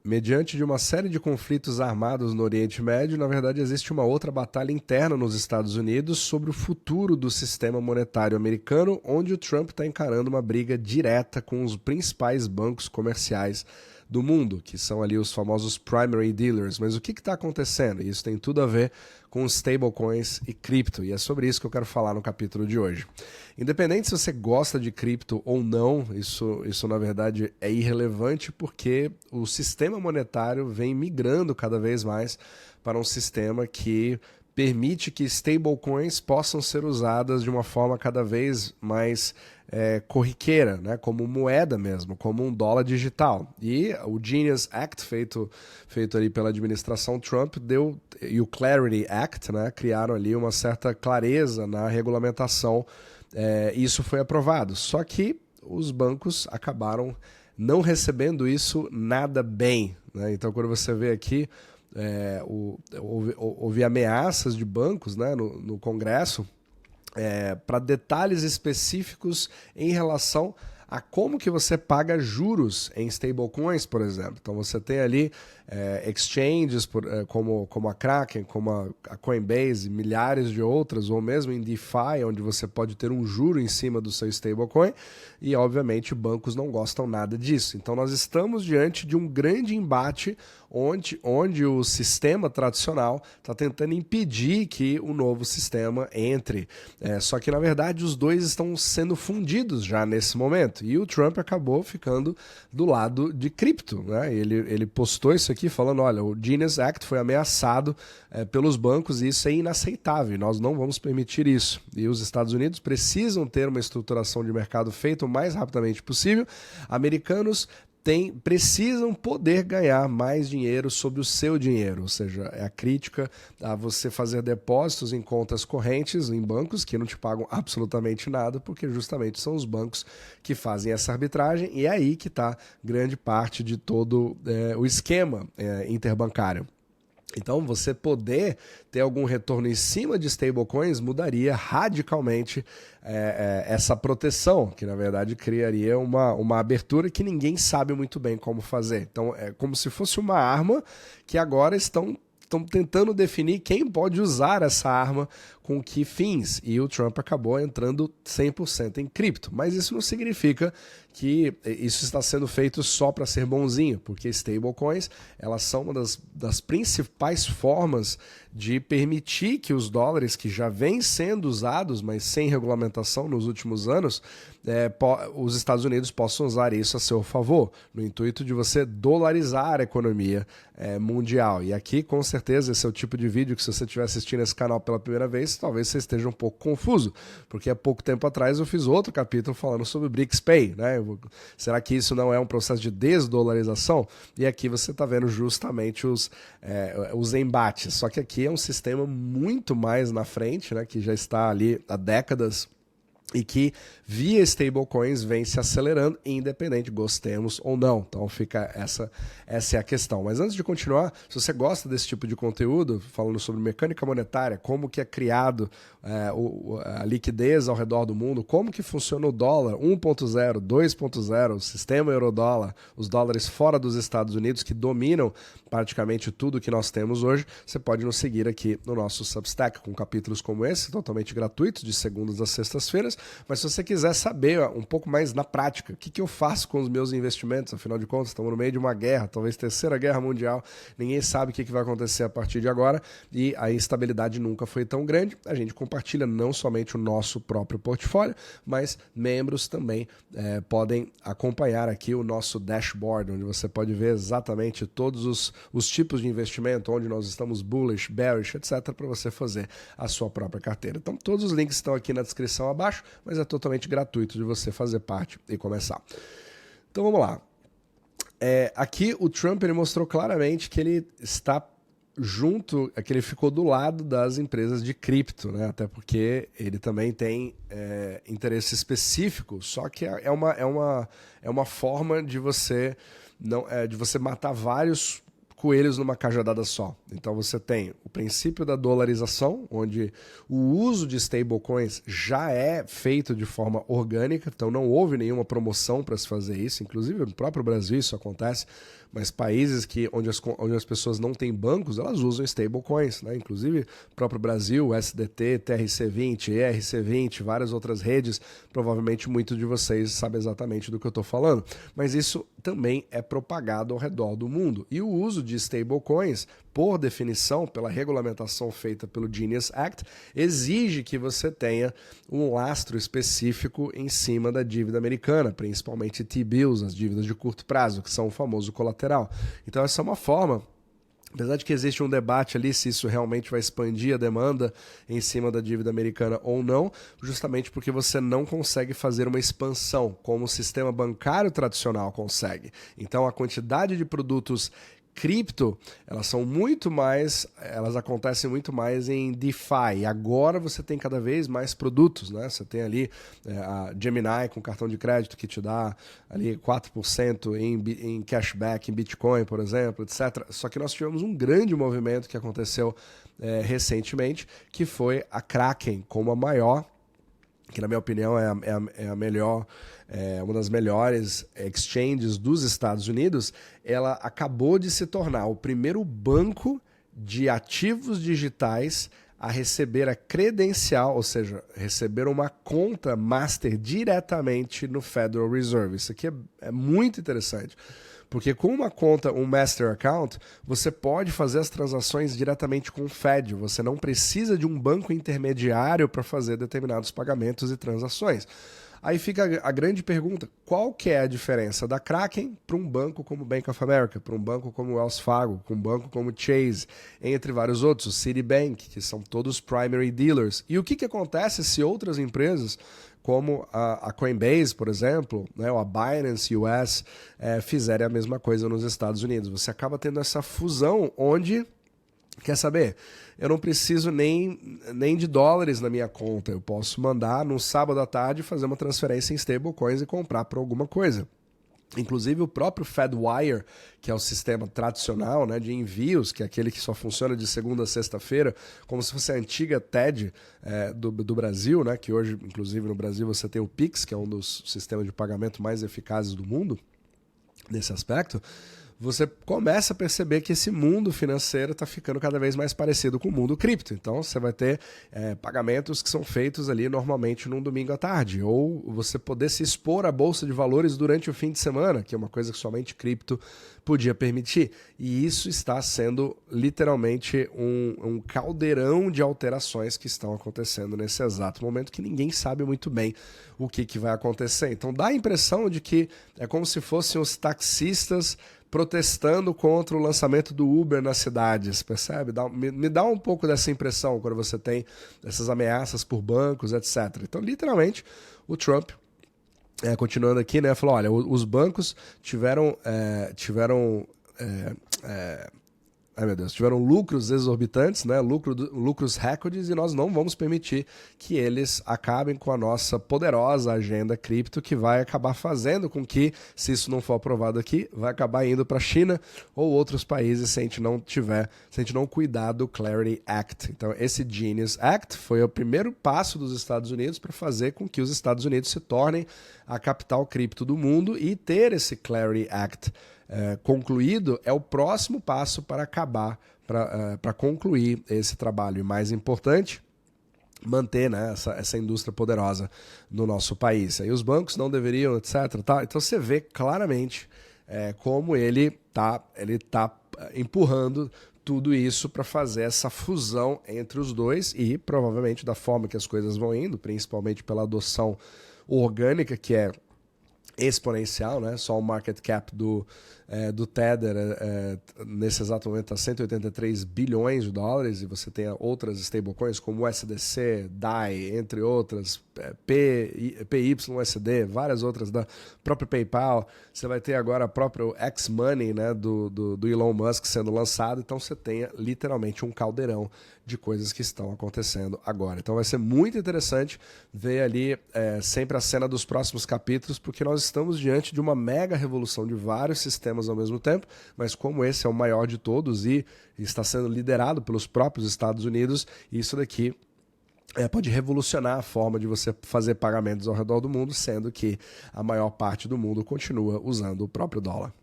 mediante de uma série de conflitos armados no Oriente Médio, na verdade existe uma outra batalha interna nos Estados Unidos sobre o futuro do sistema monetário americano, onde o Trump está encarando uma briga direta com os principais bancos comerciais do mundo, que são ali os famosos primary dealers. Mas o que está acontecendo? Isso tem tudo a ver com stablecoins e cripto, e é sobre isso que eu quero falar no capítulo de hoje. Independente se você gosta de cripto ou não, isso na verdade é irrelevante, porque o sistema monetário vem migrando cada vez mais para um sistema que permite que stablecoins possam ser usadas de uma forma cada vez mais corriqueira, né, como moeda mesmo, como um dólar digital. E o Genius Act, feito ali pela administração Trump, e o Clarity Act, né, criaram ali uma certa clareza na regulamentação, e isso foi aprovado. Só que os bancos acabaram não recebendo isso nada bem, né? Então, quando você vê aqui, houve ameaças de bancos, né, no Congresso, para detalhes específicos em relação a como que você paga juros em stablecoins, por exemplo. Então você tem ali exchanges como a Kraken, como a Coinbase, milhares de outras, ou mesmo em DeFi, onde você pode ter um juro em cima do seu stablecoin, e obviamente bancos não gostam nada disso. Então nós estamos diante de um grande embate onde o sistema tradicional está tentando impedir que o novo sistema entre. Só que, na verdade, os dois estão sendo fundidos já nesse momento. E o Trump acabou ficando do lado de cripto, né? Ele postou isso aqui falando, olha, o Genius Act foi ameaçado pelos bancos e isso é inaceitável. Nós não vamos permitir isso. E os Estados Unidos precisam ter uma estruturação de mercado feita o mais rapidamente possível. Americanos precisam poder ganhar mais dinheiro sobre o seu dinheiro, ou seja, é a crítica a você fazer depósitos em contas correntes em bancos que não te pagam absolutamente nada, porque justamente são os bancos que fazem essa arbitragem, e é aí que está grande parte de todo o esquema interbancário. Então, você poder ter algum retorno em cima de stablecoins mudaria radicalmente essa proteção, que na verdade criaria uma abertura que ninguém sabe muito bem como fazer. Então, é como se fosse uma arma que agora estão tentando definir quem pode usar essa arma com que fins, e o Trump acabou entrando 100% em cripto. Mas isso não significa que isso está sendo feito só para ser bonzinho, porque stablecoins, elas são uma das principais formas de permitir que os dólares que já vêm sendo usados, mas sem regulamentação nos últimos anos, os Estados Unidos possam usar isso a seu favor, no intuito de você dolarizar a economia mundial. E aqui, com certeza, esse é o tipo de vídeo que, se você estiver assistindo esse canal pela primeira vez, talvez você esteja um pouco confuso, porque há pouco tempo atrás eu fiz outro capítulo falando sobre BRICS-Pay, né? Será que isso não é um processo de desdolarização? E aqui você está vendo justamente os embates, só que aqui é um sistema muito mais na frente, né, que já está ali há décadas e que via stablecoins vem se acelerando, independente, gostemos ou não. Então fica essa é a questão. Mas antes de continuar, se você gosta desse tipo de conteúdo, falando sobre mecânica monetária, como que é criado a liquidez ao redor do mundo, como que funciona o dólar 1.0, 2.0, o sistema euro-dólar, os dólares fora dos Estados Unidos que dominam praticamente tudo que nós temos hoje, você pode nos seguir aqui no nosso Substack com capítulos como esse, totalmente gratuitos, de segundas a sextas-feiras. Mas se você quiser saber um pouco mais na prática, o que eu faço com os meus investimentos, afinal de contas, estamos no meio de uma guerra, talvez terceira guerra mundial, ninguém sabe o que vai acontecer a partir de agora, e a instabilidade nunca foi tão grande, a gente compartilha não somente o nosso próprio portfólio, mas membros também podem acompanhar aqui o nosso dashboard, onde você pode ver exatamente todos os tipos de investimento, onde nós estamos bullish, bearish, etc., para você fazer a sua própria carteira. Então, todos os links estão aqui na descrição abaixo, mas é totalmente gratuito de você fazer parte e começar. Então vamos lá. Aqui o Trump ele mostrou claramente que ele está junto, que ele ficou do lado das empresas de cripto, né? Até porque ele também tem interesse específico, só que é uma forma de você de você matar vários coelhos numa cajadada só. Então você tem o princípio da dolarização, onde o uso de stablecoins já é feito de forma orgânica, então não houve nenhuma promoção para se fazer isso, inclusive no próprio Brasil isso acontece mas países onde as pessoas não têm bancos, elas usam stablecoins, né? Inclusive o próprio Brasil, SDT, TRC20, ERC20, várias outras redes, provavelmente muitos de vocês sabem exatamente do que eu estou falando, mas isso também é propagado ao redor do mundo. E o uso de stablecoins, por definição, pela regulamentação feita pelo Genius Act, exige que você tenha um lastro específico em cima da dívida americana, principalmente T-bills, as dívidas de curto prazo, que são o famoso colateral. Então essa é uma forma. Apesar de que existe um debate ali se isso realmente vai expandir a demanda em cima da dívida americana ou não, justamente porque você não consegue fazer uma expansão como o sistema bancário tradicional consegue. Então a quantidade de produtos cripto, elas acontecem muito mais em DeFi. Agora você tem cada vez mais produtos, né? Você tem ali a Gemini com cartão de crédito que te dá ali 4% em cashback em Bitcoin, por exemplo, etc. Só que nós tivemos um grande movimento que aconteceu recentemente, que foi a Kraken como a maior, que na minha opinião é a melhor, uma das melhores exchanges dos Estados Unidos. Ela acabou de se tornar o primeiro banco de ativos digitais a receber a credencial, ou seja, receber uma conta master diretamente no Federal Reserve. Isso aqui é muito interessante. Porque com uma conta, um Master Account, você pode fazer as transações diretamente com o Fed. Você não precisa de um banco intermediário para fazer determinados pagamentos e transações. Aí fica a grande pergunta, qual que é a diferença da Kraken para um banco como Bank of America, para um banco como Wells Fargo, para um banco como Chase, entre vários outros, o Citibank, que são todos primary dealers. E o que acontece se outras empresas, como a Coinbase, por exemplo, né, ou a Binance US, fizerem a mesma coisa nos Estados Unidos? Você acaba tendo essa fusão onde, quer saber, eu não preciso nem de dólares na minha conta. Eu posso mandar no sábado à tarde, fazer uma transferência em stablecoins e comprar por alguma coisa. Inclusive o próprio FedWire, que é o sistema tradicional, né, de envios, que é aquele que só funciona de segunda a sexta-feira, como se fosse a antiga TED do Brasil, né, que hoje, inclusive no Brasil, você tem o Pix, que é um dos sistemas de pagamento mais eficazes do mundo, nesse aspecto. Você começa a perceber que esse mundo financeiro está ficando cada vez mais parecido com o mundo cripto. Então, você vai ter pagamentos que são feitos ali normalmente num domingo à tarde, ou você poder se expor à bolsa de valores durante o fim de semana, que é uma coisa que somente cripto podia permitir. E isso está sendo literalmente um caldeirão de alterações que estão acontecendo nesse exato momento, que ninguém sabe muito bem o que vai acontecer. Então, dá a impressão de que é como se fossem os taxistas protestando contra o lançamento do Uber nas cidades, percebe? Me dá um pouco dessa impressão quando você tem essas ameaças por bancos, etc. Então, literalmente, o Trump, continuando aqui, né, falou, olha, os bancos tiveram lucros exorbitantes, né? Lucros recordes, e nós não vamos permitir que eles acabem com a nossa poderosa agenda cripto, que vai acabar fazendo com que, se isso não for aprovado aqui, vai acabar indo para a China ou outros países se a gente não cuidar do Clarity Act. Então, esse Genius Act foi o primeiro passo dos Estados Unidos para fazer com que os Estados Unidos se tornem a capital cripto do mundo, e ter esse Clarity Act concluído é o próximo passo para acabar, para concluir esse trabalho. E mais importante, manter, né, essa indústria poderosa no nosso país. Aí os bancos não deveriam, etc. Tá? Então você vê claramente como ele tá empurrando tudo isso para fazer essa fusão entre os dois, e provavelmente da forma que as coisas vão indo, principalmente pela adoção orgânica, que é exponencial, né? Só o market cap do Tether nesse exato momento está 183 bilhões de dólares, e você tem outras stablecoins como o SDC, DAI, entre outras, PYUSD, várias outras da própria PayPal. Você vai ter agora a própria X-Money, né, do Elon Musk sendo lançado. Então você tem literalmente um caldeirão de coisas que estão acontecendo agora. Então vai ser muito interessante ver ali sempre a cena dos próximos capítulos, porque nós estamos diante de uma mega revolução de vários sistemas ao mesmo tempo, mas como esse é o maior de todos e está sendo liderado pelos próprios Estados Unidos, isso daqui pode revolucionar a forma de você fazer pagamentos ao redor do mundo, sendo que a maior parte do mundo continua usando o próprio dólar.